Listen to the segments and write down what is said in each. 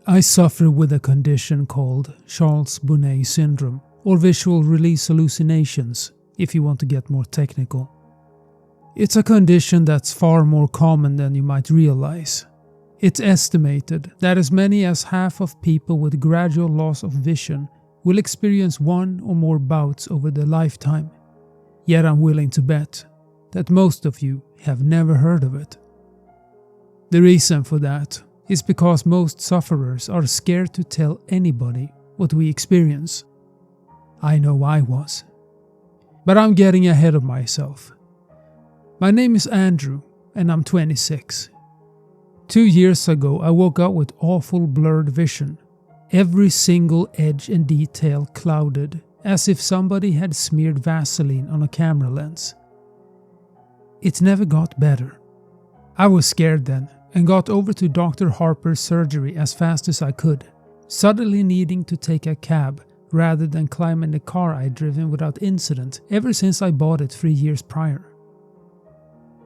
I suffer with a condition called Charles-Bonnet syndrome, or visual release hallucinations, if you want to get more technical. It's a condition that's far more common than you might realize. It's estimated that as many as half of people with gradual loss of vision will experience one or more bouts over their lifetime. Yet I'm willing to bet that most of you have never heard of it. The reason for that is because most sufferers are scared to tell anybody what we experience. I know I was. But I'm getting ahead of myself. My name is Andrew and I'm 26. 2 years ago I woke up with awful blurred vision. Every single edge and detail clouded, as if somebody had smeared Vaseline on a camera lens. It never got better. I was scared then and got over to Dr. Harper's surgery as fast as I could, suddenly needing to take a cab rather than climb in the car I'd driven without incident ever since I bought it 3 years prior.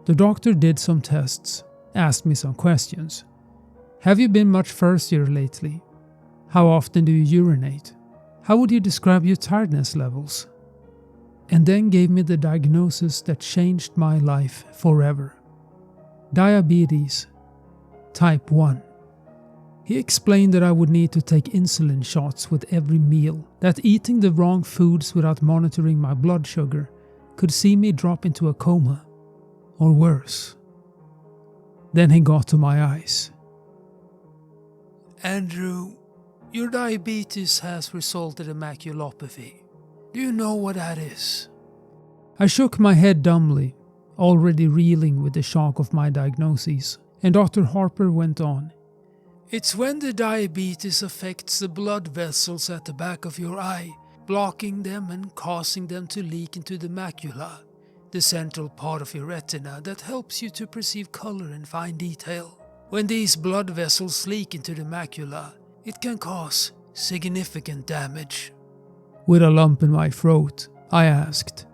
The doctor did some tests, asked me some questions. Have you been much thirstier lately? How often do you urinate? How would you describe your tiredness levels? And then gave me the diagnosis that changed my life forever. Diabetes, type 1. He explained that I would need to take insulin shots with every meal, that eating the wrong foods without monitoring my blood sugar could see me drop into a coma, or worse. Then he got to my eyes. Andrew, your diabetes has resulted in maculopathy. Do you know what that is? I shook my head dumbly, already reeling with the shock of my diagnosis, and Dr. Harper went on. It's when the diabetes affects the blood vessels at the back of your eye, blocking them and causing them to leak into the macula, the central part of your retina that helps you to perceive color and fine detail. When these blood vessels leak into the macula, it can cause significant damage. With a lump in my throat, I asked,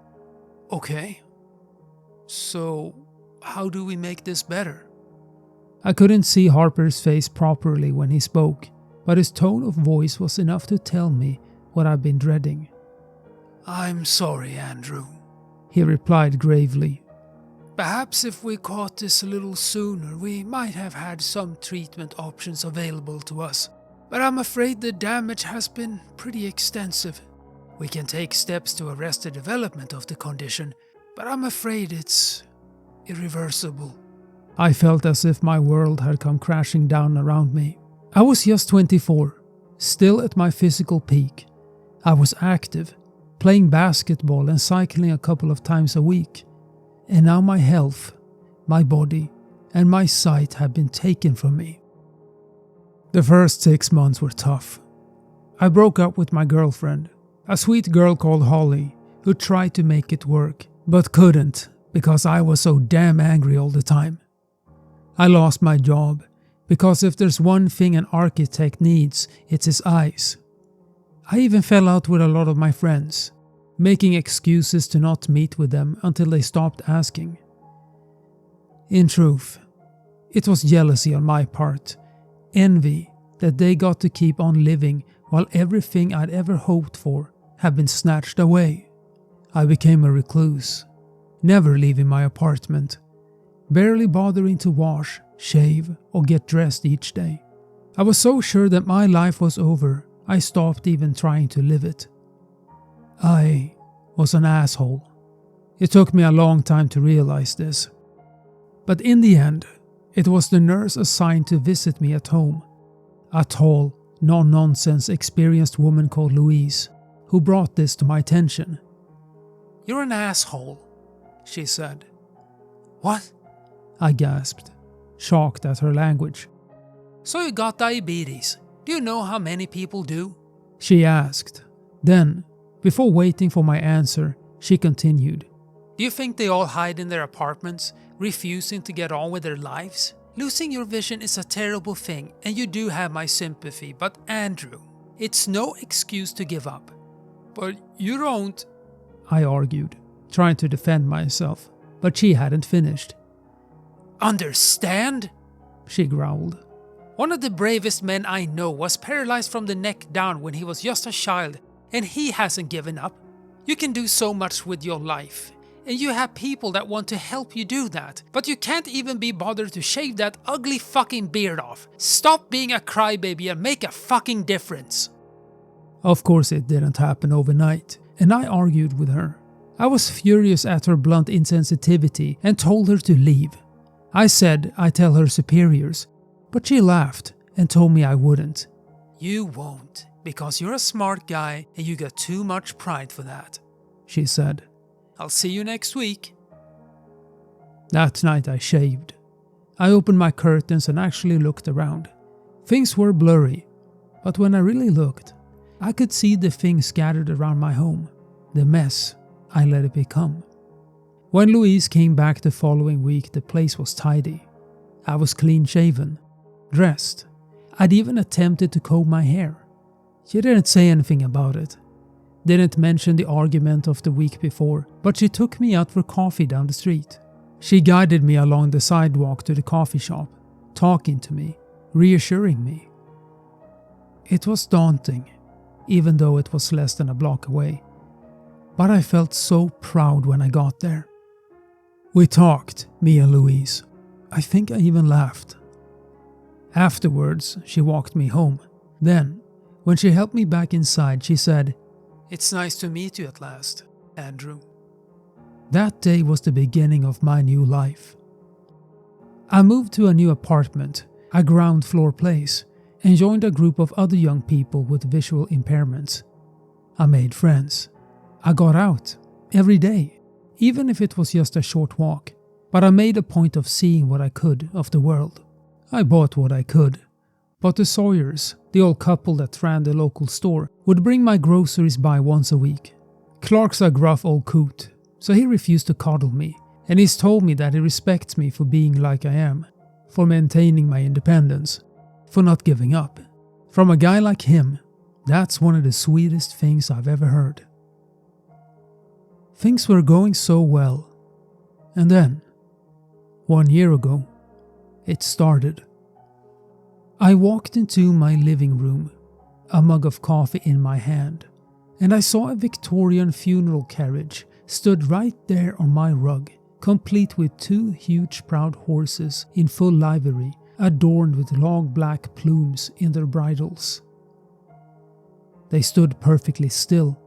Okay, so how do we make this better? I couldn't see Harper's face properly when he spoke, but his tone of voice was enough to tell me what I've been dreading. I'm sorry, Andrew, he replied gravely. Perhaps if we caught this a little sooner, we might have had some treatment options available to us. But I'm afraid the damage has been pretty extensive. We can take steps to arrest the development of the condition, but I'm afraid it's irreversible. I felt as if my world had come crashing down around me. I was just 24, still at my physical peak. I was active, playing basketball and cycling a couple of times a week. And now my health, my body, and my sight have been taken from me. The first 6 months were tough. I broke up with my girlfriend, a sweet girl called Holly, who tried to make it work, but couldn't because I was so damn angry all the time. I lost my job, because if there's one thing an architect needs, it's his eyes. I even fell out with a lot of my friends, making excuses to not meet with them until they stopped asking. In truth, it was jealousy on my part, envy that they got to keep on living while everything I'd ever hoped for had been snatched away. I became a recluse, never leaving my apartment, barely bothering to wash, shave, or get dressed each day. I was so sure that my life was over, I stopped even trying to live it. I was an asshole. It took me a long time to realize this. But in the end, it was the nurse assigned to visit me at home, a tall, no-nonsense experienced woman called Louise, who brought this to my attention. You're an asshole, she said. What? I gasped, shocked at her language. So you got diabetes. Do you know how many people do? She asked. Then, before waiting for my answer, she continued. Do you think they all hide in their apartments, refusing to get on with their lives? Losing your vision is a terrible thing, and you do have my sympathy, but Andrew, it's no excuse to give up. But you don't, I argued, trying to defend myself, but she hadn't finished. Understand? She growled. One of the bravest men I know was paralyzed from the neck down when he was just a child, and he hasn't given up. You can do so much with your life, and you have people that want to help you do that, but you can't even be bothered to shave that ugly fucking beard off. Stop being a crybaby and make a fucking difference. Of course it didn't happen overnight, and I argued with her. I was furious at her blunt insensitivity and told her to leave. I said I'd tell her superiors, but she laughed and told me I wouldn't. You won't, because you're a smart guy and you got too much pride for that, she said. I'll see you next week. That night I shaved. I opened my curtains and actually looked around. Things were blurry, but when I really looked, I could see the things scattered around my home, the mess I let it become. When Louise came back the following week, the place was tidy. I was clean shaven, dressed. I'd even attempted to comb my hair. She didn't say anything about it. Didn't mention the argument of the week before, but she took me out for coffee down the street. She guided me along the sidewalk to the coffee shop, talking to me, reassuring me. It was daunting, even though it was less than a block away. But I felt so proud when I got there. We talked, me and Louise. I think I even laughed. Afterwards, she walked me home. Then, when she helped me back inside, she said, "It's nice to meet you at last, Andrew." That day was the beginning of my new life. I moved to a new apartment, a ground floor place, and joined a group of other young people with visual impairments. I made friends. I got out every day, even if it was just a short walk, but I made a point of seeing what I could of the world. I bought what I could, but the Sawyers, the old couple that ran the local store, would bring my groceries by once a week. Clark's a gruff old coot, so he refused to coddle me, and he's told me that he respects me for being like I am, for maintaining my independence, for not giving up. From a guy like him, that's one of the sweetest things I've ever heard. Things were going so well, and then, 1 year ago, it started. I walked into my living room, a mug of coffee in my hand, and I saw a Victorian funeral carriage stood right there on my rug, complete with 2 huge proud horses in full livery, adorned with long black plumes in their bridles. They stood perfectly still,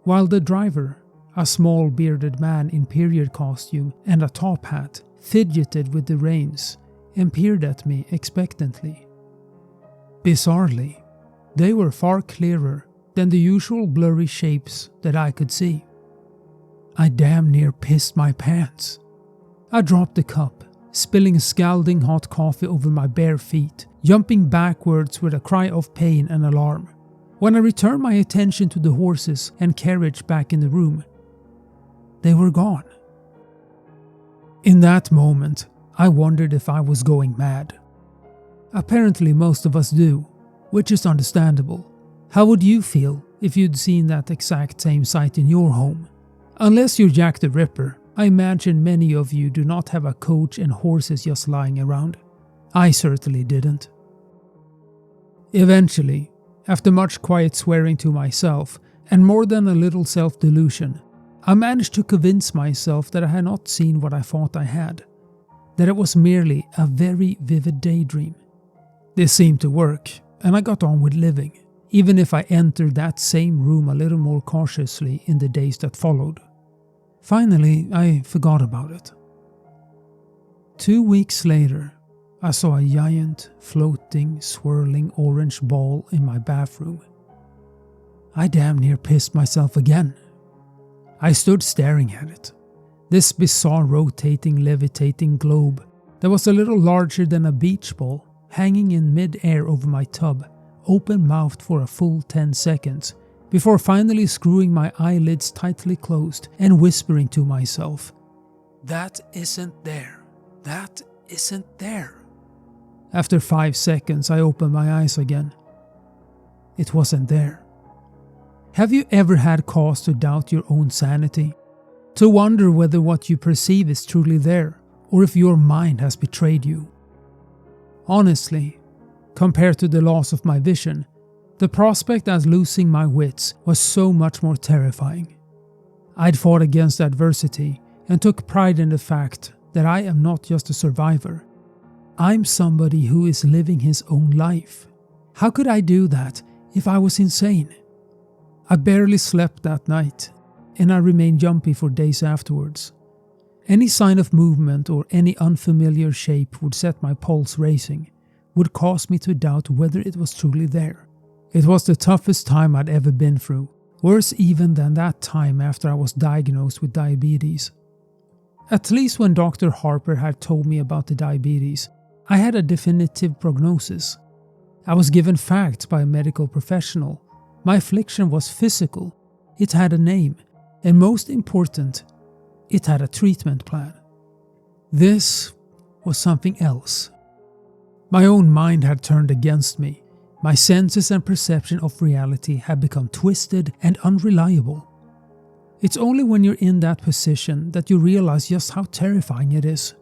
while the driver, a small bearded man in period costume and a top hat, fidgeted with the reins and peered at me expectantly. Bizarrely, they were far clearer than the usual blurry shapes that I could see. I damn near pissed my pants. I dropped the cup, spilling scalding hot coffee over my bare feet, jumping backwards with a cry of pain and alarm. When I returned my attention to the horses and carriage back in the room, they were gone. In that moment, I wondered if I was going mad. Apparently most of us do, which is understandable. How would you feel if you'd seen that exact same sight in your home? Unless you're Jack the Ripper, I imagine many of you do not have a coach and horses just lying around. I certainly didn't. Eventually, after much quiet swearing to myself and more than a little self-delusion, I managed to convince myself that I had not seen what I thought I had, that it was merely a very vivid daydream. This seemed to work, and I got on with living, even if I entered that same room a little more cautiously in the days that followed. Finally, I forgot about it. 2 weeks later, I saw a giant, floating, swirling orange ball in my bathroom. I damn near pissed myself again. I stood staring at it. This bizarre rotating, levitating globe that was a little larger than a beach ball, hanging in mid-air over my tub, open-mouthed for a full 10 seconds, before finally screwing my eyelids tightly closed and whispering to myself, "That isn't there. That isn't there." After 5 seconds, I opened my eyes again. It wasn't there. Have you ever had cause to doubt your own sanity? To wonder whether what you perceive is truly there, or if your mind has betrayed you? Honestly, Compared to the loss of my vision, the prospect of losing my wits was so much more terrifying. I'd fought against adversity and took pride in the fact that I am not just a survivor. I'm somebody who is living his own life. How could I do that if I was insane? I barely slept that night, and I remained jumpy for days afterwards. Any sign of movement or any unfamiliar shape would set my pulse racing, would cause me to doubt whether it was truly there. It was the toughest time I'd ever been through, worse even than that time after I was diagnosed with diabetes. At least when Dr. Harper had told me about the diabetes, I had a definitive prognosis. I was given facts by a medical professional. My affliction was physical, it had a name, and most important, it had a treatment plan. This was something else. My own mind had turned against me. My senses and perception of reality had become twisted and unreliable. It's only when you're in that position that you realize just how terrifying it is.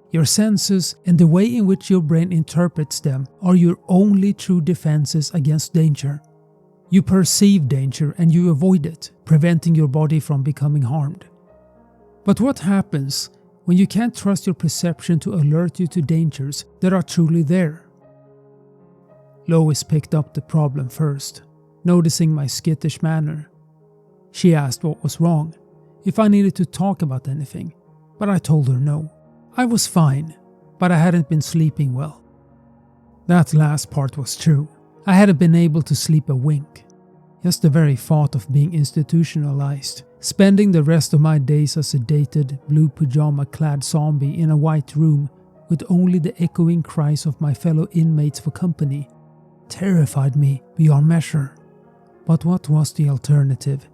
Your senses and the way in which your brain interprets them are your only true defenses against danger. You perceive danger and you avoid it, preventing your body from becoming harmed. But what happens when you can't trust your perception to alert you to dangers that are truly there? Lois picked up the problem first, noticing my skittish manner. She asked what was wrong, if I needed to talk about anything, but I told her no. I was fine, but I hadn't been sleeping well. That last part was true. I hadn't been able to sleep a wink. Just the very thought of being institutionalized, spending the rest of my days a sedated, blue pajama-clad zombie in a white room with only the echoing cries of my fellow inmates for company, terrified me beyond measure. But what was the alternative?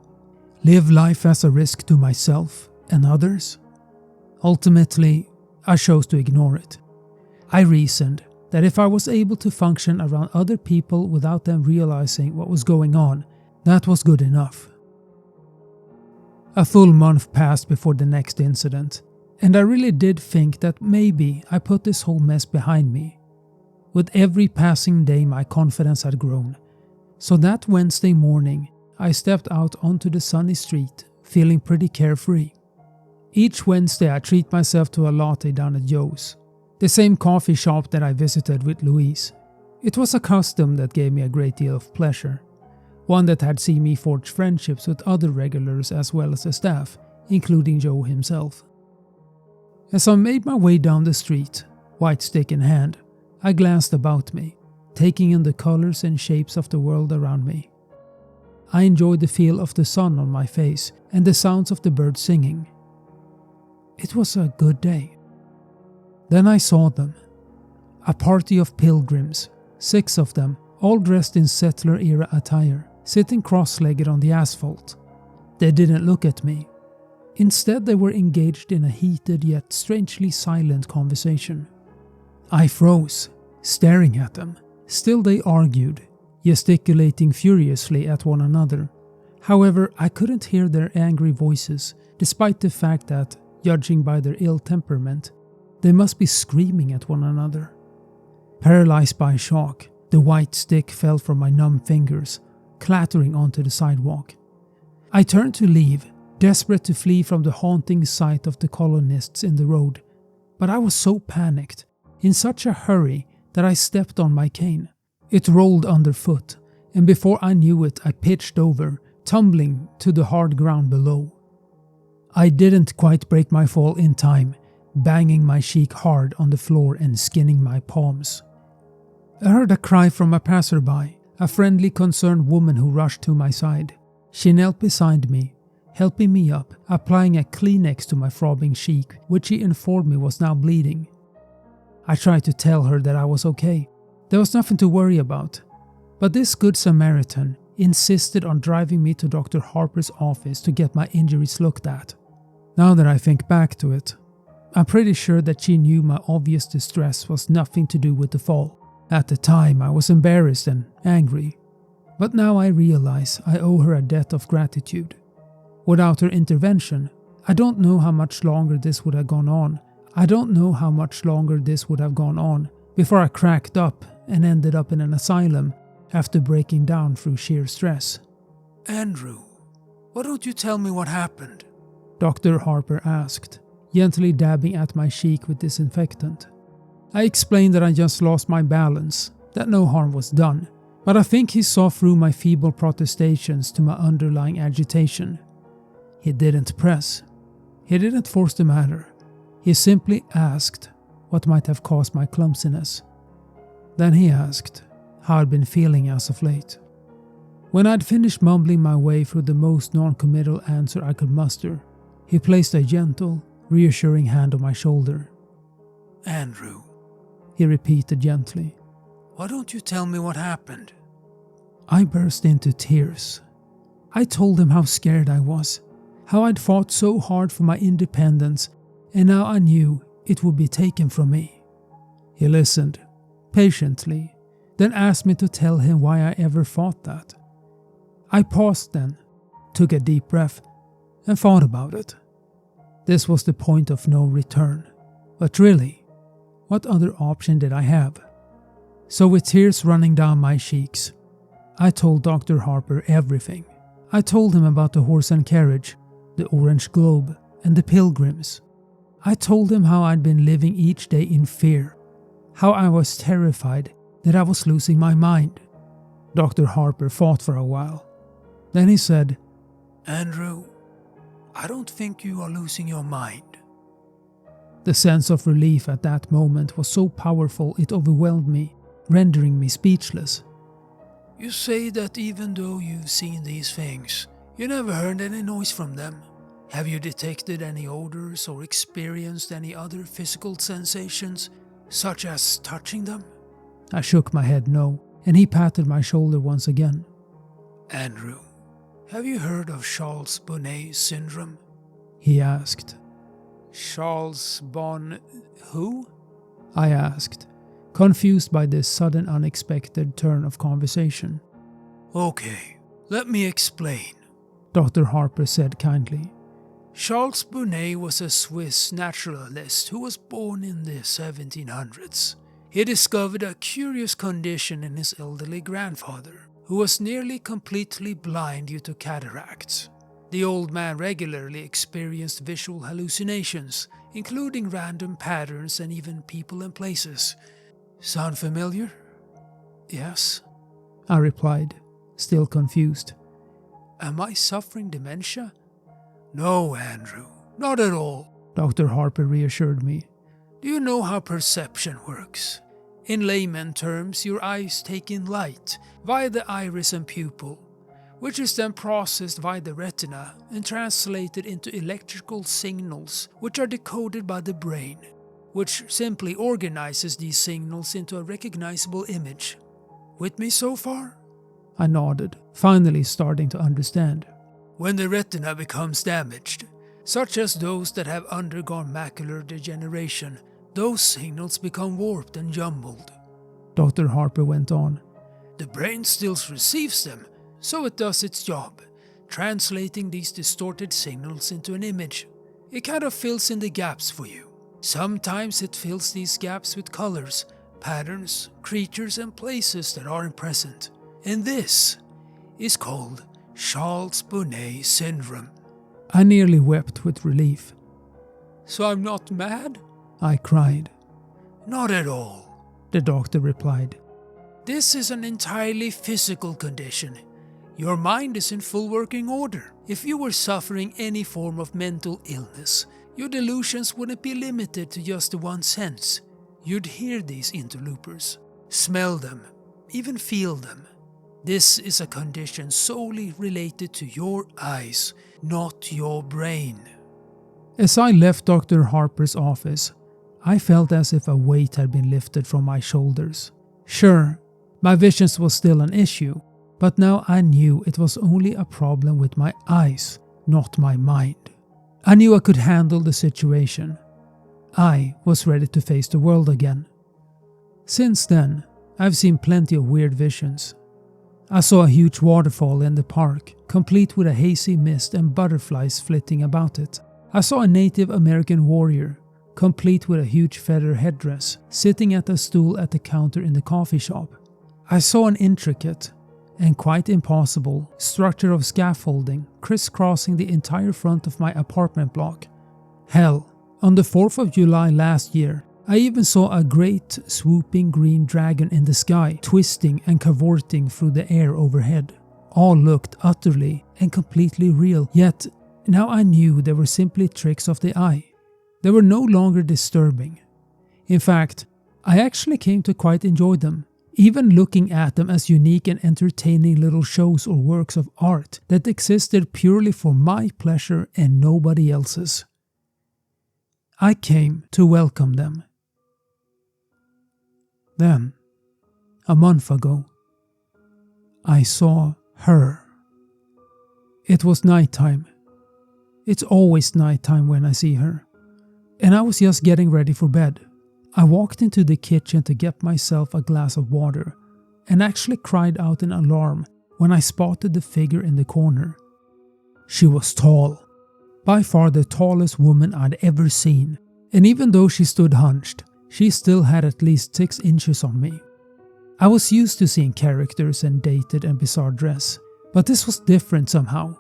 Live life as a risk to myself and others? Ultimately, I chose to ignore it. I reasoned that if I was able to function around other people without them realizing what was going on, that was good enough. A full month passed before the next incident, and I really did think that maybe I put this whole mess behind me. With every passing day my confidence had grown, so that Wednesday morning I stepped out onto the sunny street feeling pretty carefree. Each Wednesday I treat myself to a latte down at Joe's, the same coffee shop that I visited with Louise. It was a custom that gave me a great deal of pleasure, one that had seen me forge friendships with other regulars as well as the staff, including Joe himself. As I made my way down the street, white stick in hand, I glanced about me, taking in the colors and shapes of the world around me. I enjoyed the feel of the sun on my face and the sounds of the birds singing. It was a good day. Then I saw them. A party of pilgrims, 6 of them, all dressed in settler-era attire, sitting cross-legged on the asphalt. They didn't look at me. Instead, they were engaged in a heated yet strangely silent conversation. I froze, staring at them. Still they argued, gesticulating furiously at one another. However, I couldn't hear their angry voices, despite the fact that, judging by their ill temperament, they must be screaming at one another. Paralyzed by shock, the white stick fell from my numb fingers, clattering onto the sidewalk. I turned to leave, desperate to flee from the haunting sight of the colonists in the road, but I was so panicked, in such a hurry, that I stepped on my cane. It rolled underfoot, and before I knew it I pitched over, tumbling to the hard ground below. I didn't quite break my fall in time, banging my cheek hard on the floor and skinning my palms. I heard a cry from a passerby, a friendly concerned woman who rushed to my side. She knelt beside me, helping me up, applying a Kleenex to my throbbing cheek, which she informed me was now bleeding. I tried to tell her that I was okay. There was nothing to worry about. But this good Samaritan insisted on driving me to Dr. Harper's office to get my injuries looked at. Now that I think back to it, I'm pretty sure that she knew my obvious distress was nothing to do with the fall. At the time, I was embarrassed and angry. But now I realize I owe her a debt of gratitude. Without her intervention, I don't know how much longer this would have gone on. Before I cracked up and ended up in an asylum after breaking down through sheer stress. Andrew, why don't you tell me what happened? Dr. Harper asked, gently dabbing at my cheek with disinfectant. I explained that I just lost my balance, that no harm was done, but I think he saw through my feeble protestations to my underlying agitation. He didn't press. He didn't force the matter. He simply asked what might have caused my clumsiness. Then he asked how I'd been feeling as of late. When I'd finished mumbling my way through the most non-committal answer I could muster, he placed a gentle, reassuring hand on my shoulder. Andrew, he repeated gently. Why don't you tell me what happened? I burst into tears. I told him how scared I was, how I'd fought so hard for my independence, and now I knew it would be taken from me. He listened, patiently, then asked me to tell him why I ever thought that. I paused then, took a deep breath, and thought about it. This was the point of no return. But really, what other option did I have? So with tears running down my cheeks, I told Dr. Harper everything. I told him about the horse and carriage, the orange globe, and the pilgrims. I told him how I'd been living each day in fear, how I was terrified that I was losing my mind. Dr. Harper thought for a while. Then he said, Andrew, I don't think you are losing your mind. The sense of relief at that moment was so powerful it overwhelmed me, rendering me speechless. You say that even though you've seen these things, you never heard any noise from them. Have you detected any odors or experienced any other physical sensations, such as touching them? I shook my head no, and he patted my shoulder once again. Andrew, have you heard of Charles Bonnet syndrome? He asked. Charles who? I asked, confused by this sudden unexpected turn of conversation. Okay, let me explain, Dr. Harper said kindly. Charles Bonnet was a Swiss naturalist who was born in the 1700s. He discovered a curious condition in his elderly grandfather, who was nearly completely blind due to cataracts. The old man regularly experienced visual hallucinations, including random patterns and even people and places. Sound familiar? Yes, I replied, still confused. Am I suffering dementia? No, Andrew, not at all, Dr. Harper reassured me. Do you know how perception works? In layman terms, your eyes take in light via the iris and pupil, which is then processed via the retina and translated into electrical signals which are decoded by the brain, which simply organizes these signals into a recognizable image. With me so far? I nodded, finally starting to understand. When the retina becomes damaged, such as those that have undergone macular degeneration, those signals become warped and jumbled. Dr. Harper went on. The brain still receives them, so it does its job, translating these distorted signals into an image. It kind of fills in the gaps for you. Sometimes it fills these gaps with colors, patterns, creatures and places that aren't present. And this is called Charles Bonnet syndrome. I nearly wept with relief. So I'm not mad? I cried. Not at all, the doctor replied. This is an entirely physical condition. Your mind is in full working order. If you were suffering any form of mental illness, your delusions wouldn't be limited to just the one sense. You'd hear these interlopers, smell them, even feel them. This is a condition solely related to your eyes, not your brain. As I left Dr. Harper's office, I felt as if a weight had been lifted from my shoulders. Sure, my visions was still an issue, but now I knew it was only a problem with my eyes, not my mind. I knew I could handle the situation. I was ready to face the world again. Since then, I've seen plenty of weird visions. I saw a huge waterfall in the park, complete with a hazy mist and butterflies flitting about it. I saw a Native American warrior, complete with a huge feather headdress, sitting at a stool at the counter in the coffee shop. I saw an intricate, and quite impossible, structure of scaffolding crisscrossing the entire front of my apartment block. Hell, on the 4th of July last year, I even saw a great swooping green dragon in the sky, twisting and cavorting through the air overhead. All looked utterly and completely real, yet now I knew they were simply tricks of the eye. They were no longer disturbing. In fact, I actually came to quite enjoy them, even looking at them as unique and entertaining little shows or works of art that existed purely for my pleasure and nobody else's. I came to welcome them. Then, a month ago, I saw her. It was nighttime. It's always nighttime when I see her. And I was just getting ready for bed. I walked into the kitchen to get myself a glass of water and actually cried out in alarm when I spotted the figure in the corner. She was tall, by far the tallest woman I'd ever seen, and even though she stood hunched, she still had at least 6 inches on me. I was used to seeing characters in dated and bizarre dress, but this was different somehow.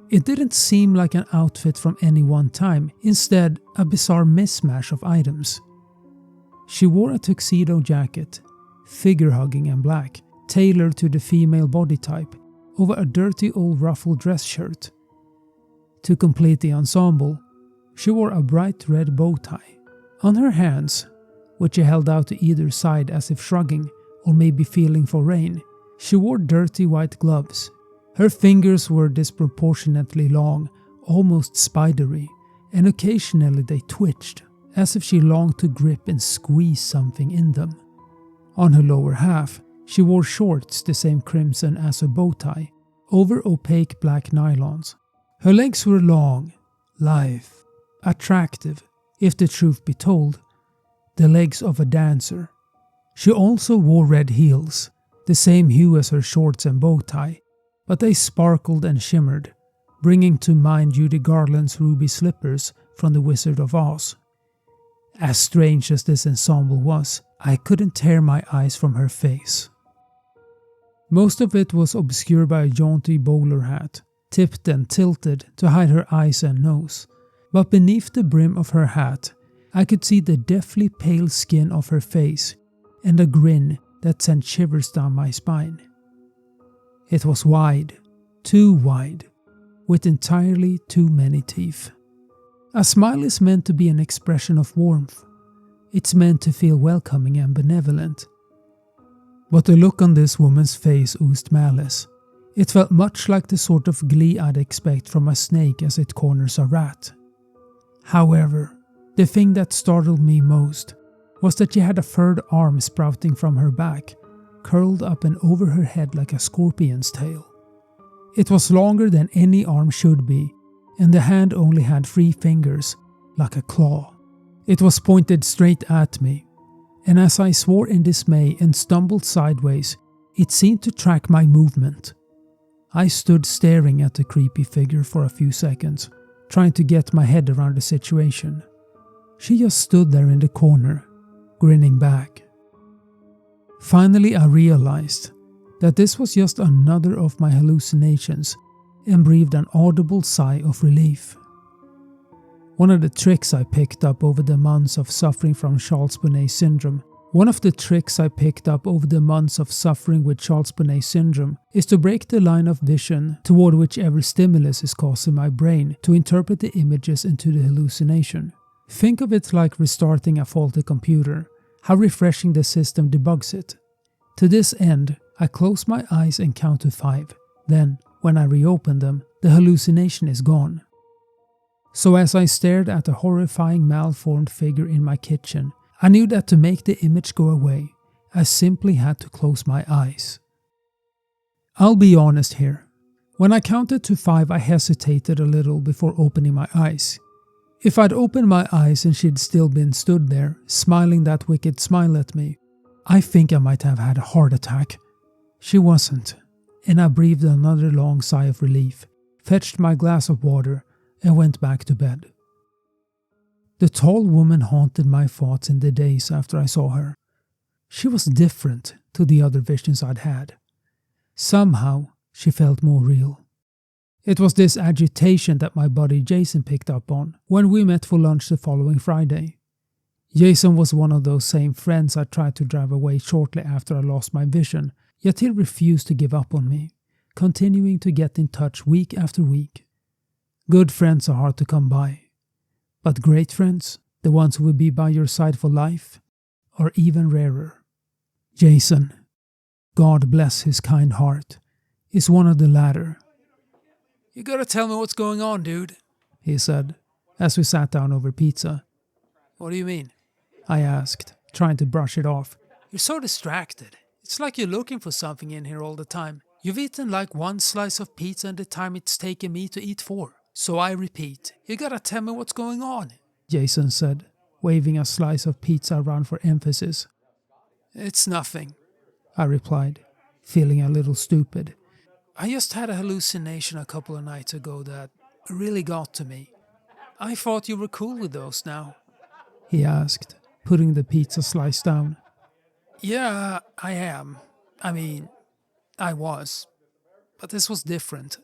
It didn't seem like an outfit from any one time, instead a bizarre mismatch of items. She wore a tuxedo jacket, figure-hugging and black, tailored to the female body type, over a dirty old ruffled dress shirt. To complete the ensemble, she wore a bright red bow tie. On her hands, which she held out to either side as if shrugging or maybe feeling for rain, she wore dirty white gloves. Her fingers were disproportionately long, almost spidery, and occasionally they twitched, as if she longed to grip and squeeze something in them. On her lower half, she wore shorts the same crimson as her bow tie, over opaque black nylons. Her legs were long, lithe, attractive, if the truth be told, the legs of a dancer. She also wore red heels, the same hue as her shorts and bow tie, but they sparkled and shimmered, bringing to mind Judy Garland's ruby slippers from The Wizard of Oz. As strange as this ensemble was, I couldn't tear my eyes from her face. Most of it was obscured by a jaunty bowler hat, tipped and tilted to hide her eyes and nose, but beneath the brim of her hat, I could see the deathly pale skin of her face and a grin that sent shivers down my spine. It was wide, too wide, with entirely too many teeth. A smile is meant to be an expression of warmth. It's meant to feel welcoming and benevolent. But the look on this woman's face oozed malice. It felt much like the sort of glee I'd expect from a snake as it corners a rat. However, the thing that startled me most was that she had a furred arm sprouting from her back, curled up and over her head like a scorpion's tail. It was longer than any arm should be, and the hand only had 3 fingers, like a claw. It was pointed straight at me, and as I swore in dismay and stumbled sideways, it seemed to track my movement. I stood staring at the creepy figure for a few seconds, trying to get my head around the situation. She just stood there in the corner, grinning back. Finally, I realized that this was just another of my hallucinations and breathed an audible sigh of relief. One of the tricks I picked up over the months of suffering from Charles-Bonnet syndrome is to break the line of vision toward whichever stimulus is causing my brain to interpret the images into the hallucination. Think of it like restarting a faulty computer, how refreshing the system debugs it. To this end, I close my eyes and count to 5. Then, when I reopen them, the hallucination is gone. So as I stared at the horrifying malformed figure in my kitchen, I knew that to make the image go away, I simply had to close my eyes. I'll be honest here. When I counted to 5, I hesitated a little before opening my eyes. If I'd opened my eyes and she'd still been stood there, smiling that wicked smile at me, I think I might have had a heart attack. She wasn't, and I breathed another long sigh of relief, fetched my glass of water, and went back to bed. The tall woman haunted my thoughts in the days after I saw her. She was different to the other visions I'd had. Somehow, she felt more real. It was this agitation that my buddy Jason picked up on when we met for lunch the following Friday. Jason was one of those same friends I tried to drive away shortly after I lost my vision, yet he refused to give up on me, continuing to get in touch week after week. Good friends are hard to come by. But great friends, the ones who will be by your side for life, are even rarer. Jason, God bless his kind heart, is one of the latter. You gotta tell me what's going on, dude, he said, as we sat down over pizza. What do you mean? I asked, trying to brush it off. You're so distracted. It's like you're looking for something in here all the time. You've eaten like one slice of pizza in the time it's taken me to eat 4. So I repeat, you gotta tell me what's going on, Jason said, waving a slice of pizza around for emphasis. It's nothing, I replied, feeling a little stupid. I just had a hallucination a couple of nights ago that really got to me. I thought you were cool with those now, he asked, putting the pizza slice down. Yeah, I am. I was. But this was different,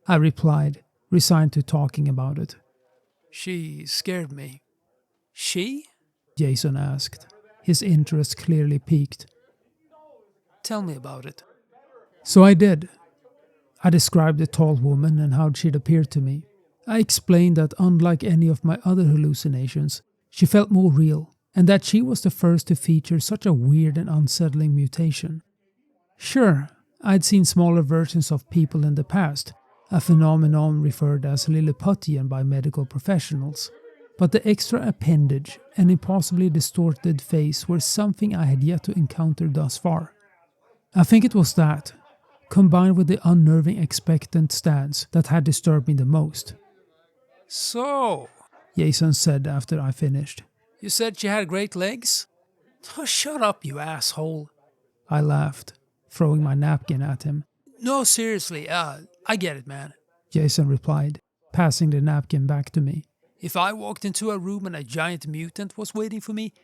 I replied, resigned to talking about it. She scared me. She? Jason asked, his interest clearly piqued. Tell me about it. So I did. I described the tall woman and how she'd appeared to me. I explained that unlike any of my other hallucinations, she felt more real, and that she was the first to feature such a weird and unsettling mutation. Sure, I'd seen smaller versions of people in the past, a phenomenon referred as Lilliputian by medical professionals, but the extra appendage and impossibly distorted face were something I had yet to encounter thus far. I think it was that, combined with the unnerving expectant stance, that had disturbed me the most. So, Jason said after I finished. You said she had great legs? Oh, shut up, you asshole. I laughed, throwing my napkin at him. No, seriously, I get it, man, Jason replied, passing the napkin back to me. If I walked into a room and a giant mutant was waiting for me,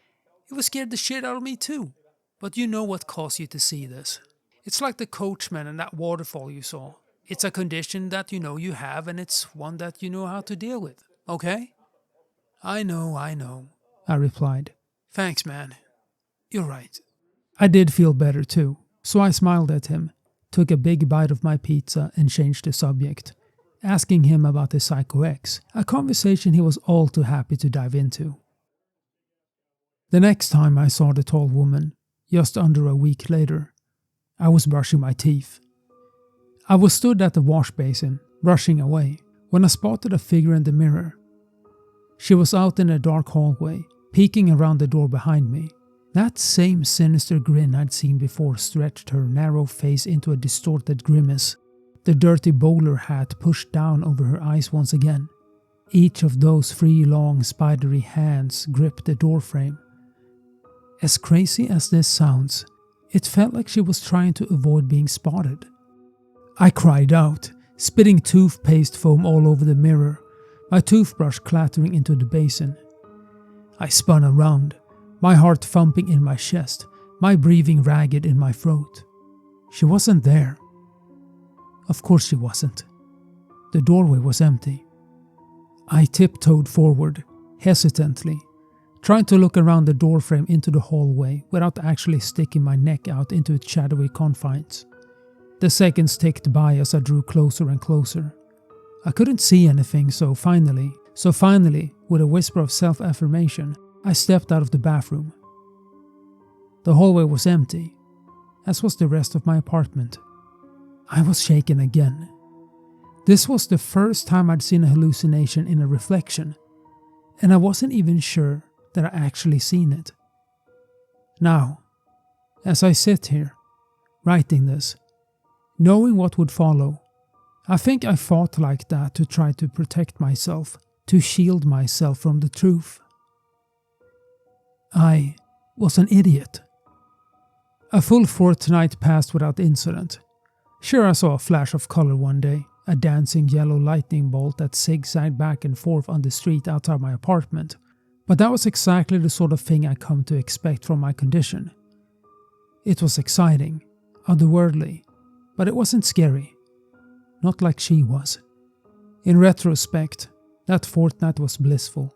it would scare the shit out of me too. But you know what caused you to see this. It's like the coachman and that waterfall you saw. It's a condition that you know you have, and it's one that you know how to deal with, okay? I know, I replied. Thanks, man. You're right. I did feel better too, so I smiled at him, took a big bite of my pizza and changed the subject, asking him about the Psycho X, a conversation he was all too happy to dive into. The next time I saw the tall woman, just under a week later, I was brushing my teeth. I was stood at the wash basin, brushing away, when I spotted a figure in the mirror. She was out in a dark hallway, peeking around the door behind me. That same sinister grin I'd seen before stretched her narrow face into a distorted grimace, the dirty bowler hat pushed down over her eyes once again. Each of those 3 long, spidery hands gripped the doorframe. As crazy as this sounds, it felt like she was trying to avoid being spotted. I cried out, spitting toothpaste foam all over the mirror, my toothbrush clattering into the basin. I spun around, my heart thumping in my chest, my breathing ragged in my throat. She wasn't there. Of course she wasn't. The doorway was empty. I tiptoed forward, hesitantly, trying to look around the doorframe into the hallway without actually sticking my neck out into its shadowy confines. The seconds ticked by as I drew closer and closer. I couldn't see anything, so finally, with a whisper of self-affirmation, I stepped out of the bathroom. The hallway was empty, as was the rest of my apartment. I was shaken again. This was the first time I'd seen a hallucination in a reflection, and I wasn't even sure that I actually seen it. Now, as I sit here, writing this, knowing what would follow, I think I thought like that to try to protect myself, to shield myself from the truth. I was an idiot. A full fortnight passed without incident. Sure, I saw a flash of color one day, a dancing yellow lightning bolt that zigzagged back and forth on the street outside my apartment, But that was exactly the sort of thing I come to expect from my condition. It was exciting, otherworldly, but it wasn't scary. Not like she was. In retrospect, that fortnight was blissful.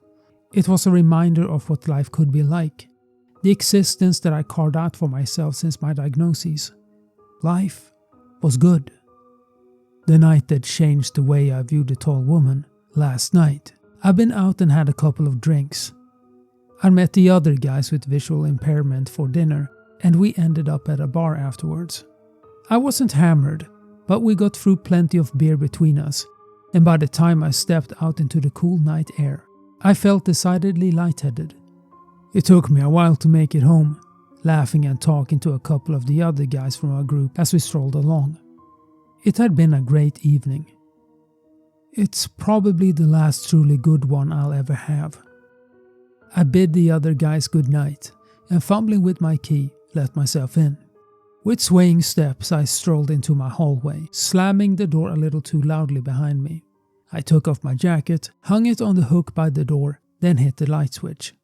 It was a reminder of what life could be like. The existence that I carved out for myself since my diagnosis. Life was good. The night that changed the way I viewed the tall woman. Last night, I've been out and had a couple of drinks. I met the other guys with visual impairment for dinner, and we ended up at a bar afterwards. I wasn't hammered, but we got through plenty of beer between us, and by the time I stepped out into the cool night air, I felt decidedly lightheaded. It took me a while to make it home, laughing and talking to a couple of the other guys from our group as we strolled along. It had been a great evening. It's probably the last truly good one I'll ever have. I bid the other guys good night, and fumbling with my key, let myself in. With swaying steps I strolled into my hallway, slamming the door a little too loudly behind me. I took off my jacket, hung it on the hook by the door, then hit the light switch.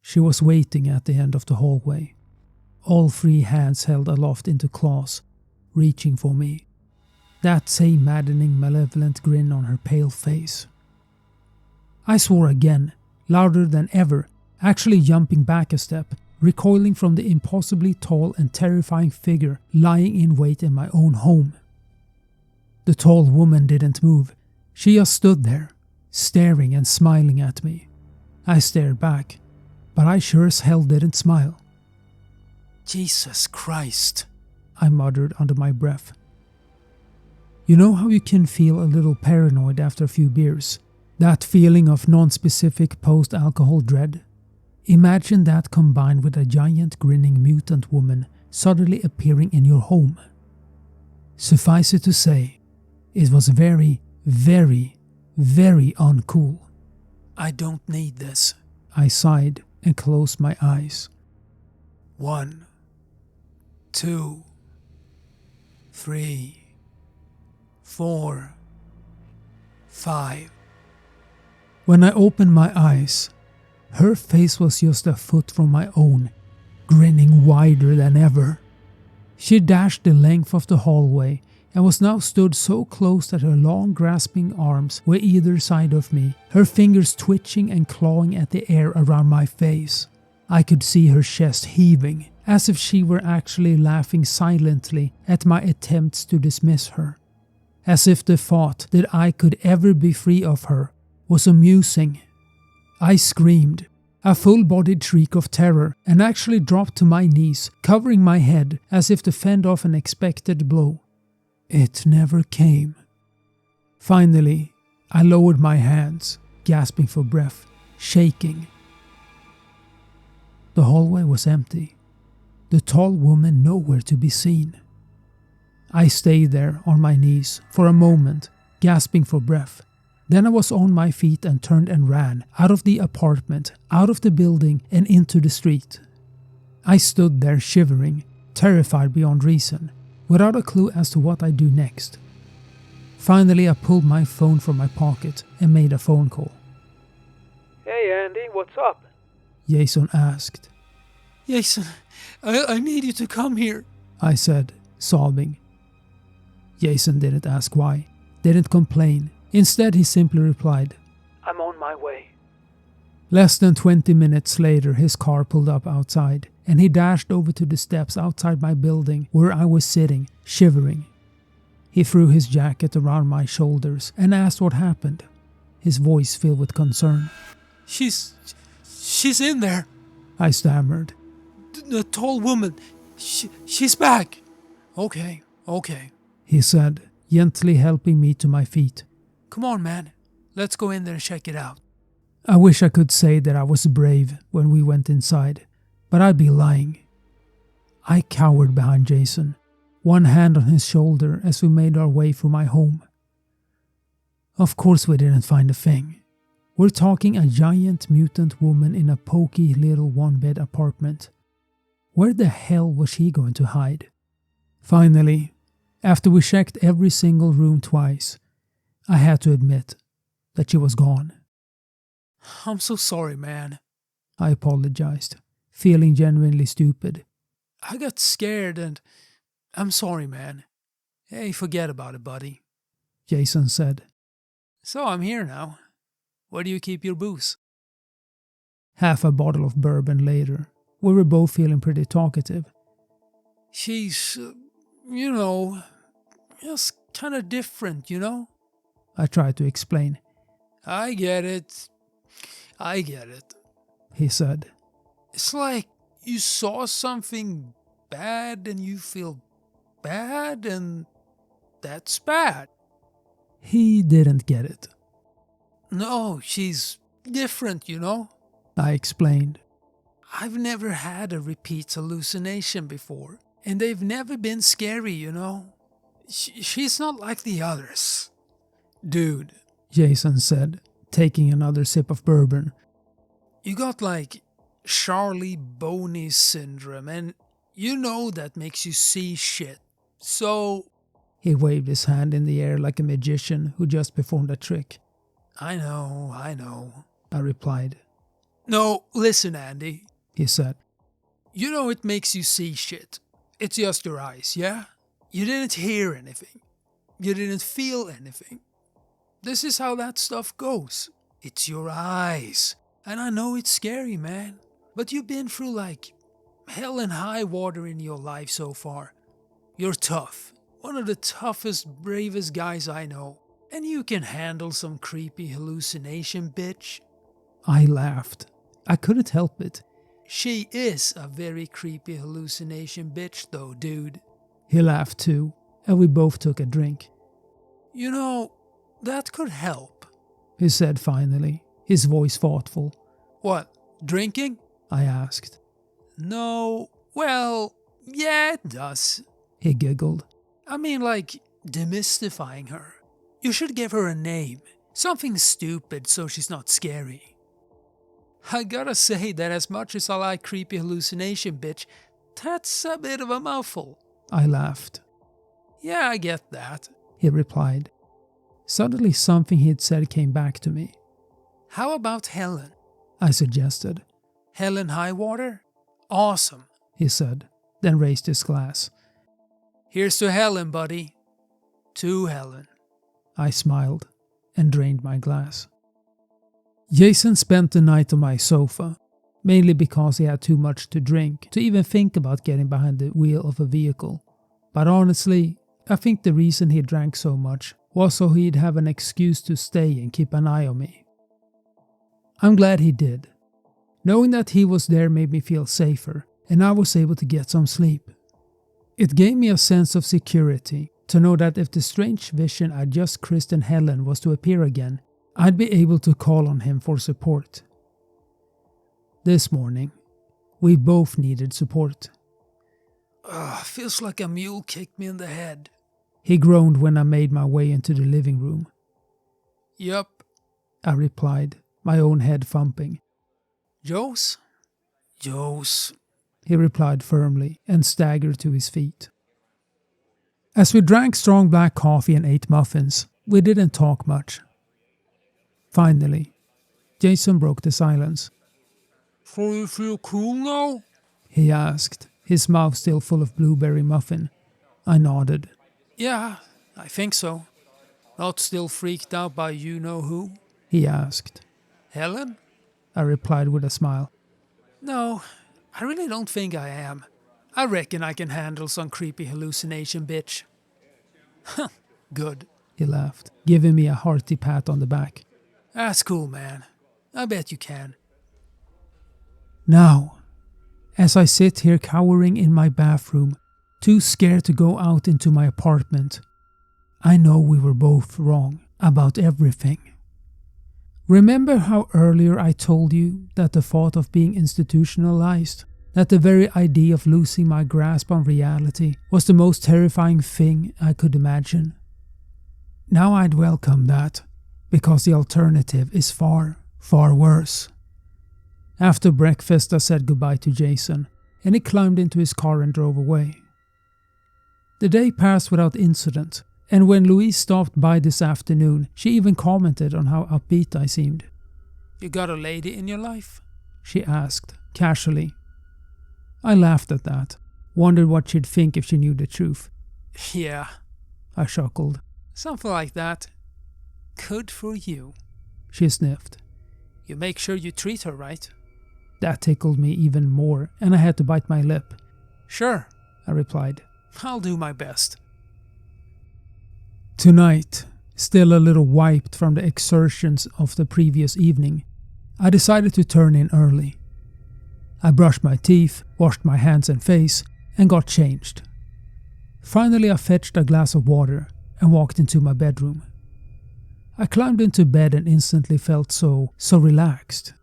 She was waiting at the end of the hallway, all three hands held aloft into claws, reaching for me. That same maddening malevolent grin on her pale face. I swore again, louder than ever, actually jumping back a step, recoiling from the impossibly tall and terrifying figure lying in wait in my own home. The tall woman didn't move. She just stood there, staring and smiling at me. I stared back, but I sure as hell didn't smile. Jesus Christ, I muttered under my breath. You know how you can feel a little paranoid after a few beers? That feeling of non-specific post-alcohol dread? Imagine that combined with a giant grinning mutant woman suddenly appearing in your home. Suffice it to say, it was very, very, very uncool. I don't need this. I sighed and closed my eyes. 1, 2, 3, 4, 5. When I opened my eyes, her face was just a foot from my own, grinning wider than ever. She dashed the length of the hallway and was now stood so close that her long grasping arms were either side of me, her fingers twitching and clawing at the air around my face. I could see her chest heaving, as if she were actually laughing silently at my attempts to dismiss her. As if the thought that I could ever be free of her was amusing. I screamed, a full-bodied shriek of terror, and actually dropped to my knees, covering my head as if to fend off an expected blow. It never came. Finally, I lowered my hands, gasping for breath, shaking. The hallway was empty. The tall woman nowhere to be seen. I stayed there on my knees for a moment, gasping for breath. Then I was on my feet and turned and ran out of the apartment, out of the building and into the street. I stood there shivering, terrified beyond reason, without a clue as to what I'd do next. Finally, I pulled my phone from my pocket and made a phone call. Hey Andy, what's up? Jason asked. Jason, I need you to come here, I said, sobbing. Jason didn't ask why, didn't complain. Instead, he simply replied, I'm on my way. Less than 20 minutes later, his car pulled up outside, and he dashed over to the steps outside my building where I was sitting, shivering. He threw his jacket around my shoulders and asked what happened, his voice filled with concern. She's in there, I stammered. The tall woman, she's back. Okay, he said, gently helping me to my feet. Come on, man. Let's go in there and check it out. I wish I could say that I was brave when we went inside, but I'd be lying. I cowered behind Jason, one hand on his shoulder as we made our way through my home. Of course we didn't find a thing. We're talking a giant mutant woman in a poky little one-bed apartment. Where the hell was she going to hide? Finally, after we checked every single room twice, I had to admit that she was gone. I'm so sorry, man. I apologized, feeling genuinely stupid. I got scared and I'm sorry, man. Hey, forget about it, buddy. Jason said. So I'm here now. Where do you keep your booze? Half a bottle of bourbon later, we were both feeling pretty talkative. She's, just kind of different, you know? I tried to explain. I get it, he said. It's like you saw something bad and you feel bad, and that's bad. He didn't get it. No, she's different, you know? I explained. I've never had a repeat hallucination before, and they've never been scary, you know? She's not like the others. Dude, Jason said, taking another sip of bourbon. You got like Charlie Boney syndrome, and you know that makes you see shit. So... He waved his hand in the air like a magician who just performed a trick. I know, I replied. No, listen, Andy, he said. You know it makes you see shit. It's just your eyes, yeah? You didn't hear anything. You didn't feel anything. This is how that stuff goes. It's your eyes. And I know it's scary, man. But you've been through like hell and high water in your life so far. You're tough. One of the toughest, bravest guys I know. And you can handle some creepy hallucination, bitch. I laughed. I couldn't help it. She is a very creepy hallucination bitch though, dude. He laughed too, and we both took a drink. You know, that could help, he said finally, his voice thoughtful. What, drinking? I asked. No, well, yeah, it does. He giggled. I mean, like, demystifying her. You should give her a name. Something stupid so she's not scary. I gotta say that as much as I like creepy hallucination, bitch, that's a bit of a mouthful. I laughed. Yeah, I get that, he replied. Suddenly something he had said came back to me. How about Helen? I suggested. Helen Highwater? Awesome, he said, then raised his glass. Here's to Helen, buddy. To Helen. I smiled and drained my glass. Jason spent the night on my sofa, mainly because he had too much to drink to even think about getting behind the wheel of a vehicle. But honestly, I think the reason he drank so much was so he'd have an excuse to stay and keep an eye on me. I'm glad he did. Knowing that he was there made me feel safer, and I was able to get some sleep. It gave me a sense of security to know that if the strange vision I'd just christened Helen was to appear again, I'd be able to call on him for support. This morning, we both needed support. Feels like a mule kicked me in the head. He groaned when I made my way into the living room. Yup, I replied, my own head thumping. Joe's? Joe's, he replied firmly and staggered to his feet. As we drank strong black coffee and ate muffins, we didn't talk much. Finally, Jason broke the silence. So you feel cool now? He asked, his mouth still full of blueberry muffin. I nodded. Yeah, I think so. Not still freaked out by you-know-who? He asked. Helen? I replied with a smile. No, I really don't think I am. I reckon I can handle some creepy hallucination, bitch. Huh, good, he laughed, giving me a hearty pat on the back. That's cool, man. I bet you can. Now, as I sit here cowering in my bathroom, too scared to go out into my apartment, I know we were both wrong about everything. Remember how earlier I told you that the thought of being institutionalized, that the very idea of losing my grasp on reality was the most terrifying thing I could imagine? Now I'd welcome that, because the alternative is far, far worse. After breakfast I said goodbye to Jason, and he climbed into his car and drove away. The day passed without incident, and when Louise stopped by this afternoon, she even commented on how upbeat I seemed. You got a lady in your life? She asked, casually. I laughed at that, wondered what she'd think if she knew the truth. Yeah, I chuckled. something like that. Good for you. She sniffed. You make sure you treat her right. That tickled me even more, and I had to bite my lip. Sure, I replied. I'll do my best. Tonight, still a little wiped from the exertions of the previous evening, I decided to turn in early. I brushed my teeth, washed my hands and face, and got changed. Finally, I fetched a glass of water and walked into my bedroom. I climbed into bed and instantly felt so relaxed.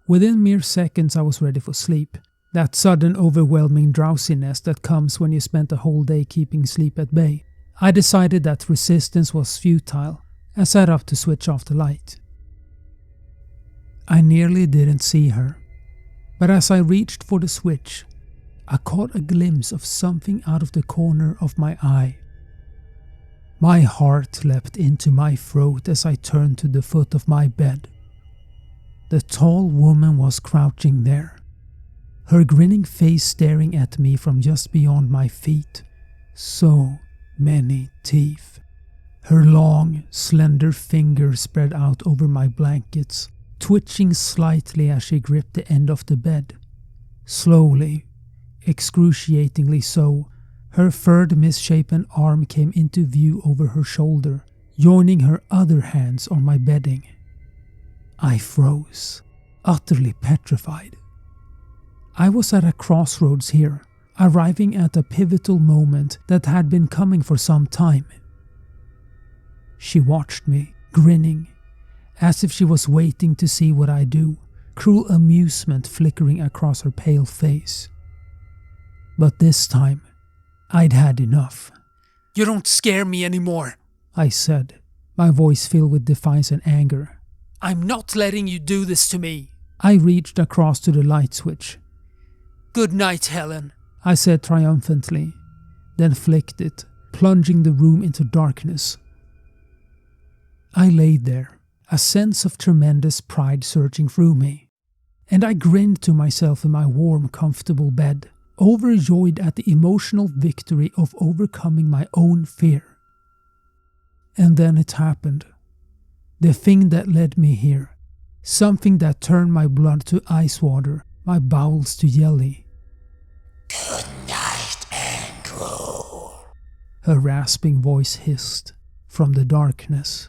Within mere seconds, I was ready for sleep. That sudden overwhelming drowsiness that comes when you spent a whole day keeping sleep at bay. I decided that resistance was futile and sat up to switch off the light. I nearly didn't see her, but as I reached for the switch, I caught a glimpse of something out of the corner of my eye. My heart leapt into my throat as I turned to the foot of my bed. The tall woman was crouching there, her grinning face staring at me from just beyond my feet. So many teeth. Her long, slender fingers spread out over my blankets, twitching slightly as she gripped the end of the bed. Slowly, excruciatingly so, her furred misshapen arm came into view over her shoulder, joining her other hands on my bedding. I froze, utterly petrified. I was at a crossroads here, arriving at a pivotal moment that had been coming for some time. She watched me, grinning, as if she was waiting to see what I do, cruel amusement flickering across her pale face. But this time, I'd had enough. You don't scare me anymore, I said, my voice filled with defiance and anger. I'm not letting you do this to me. I reached across to the light switch. Good night, Helen, I said triumphantly, then flicked it, plunging the room into darkness. I lay there, a sense of tremendous pride surging through me, and I grinned to myself in my warm, comfortable bed, overjoyed at the emotional victory of overcoming my own fear. And then it happened. The thing that led me here. Something that turned my blood to ice water, my bowels to jelly. Good night, Andrew. Her rasping voice hissed from the darkness.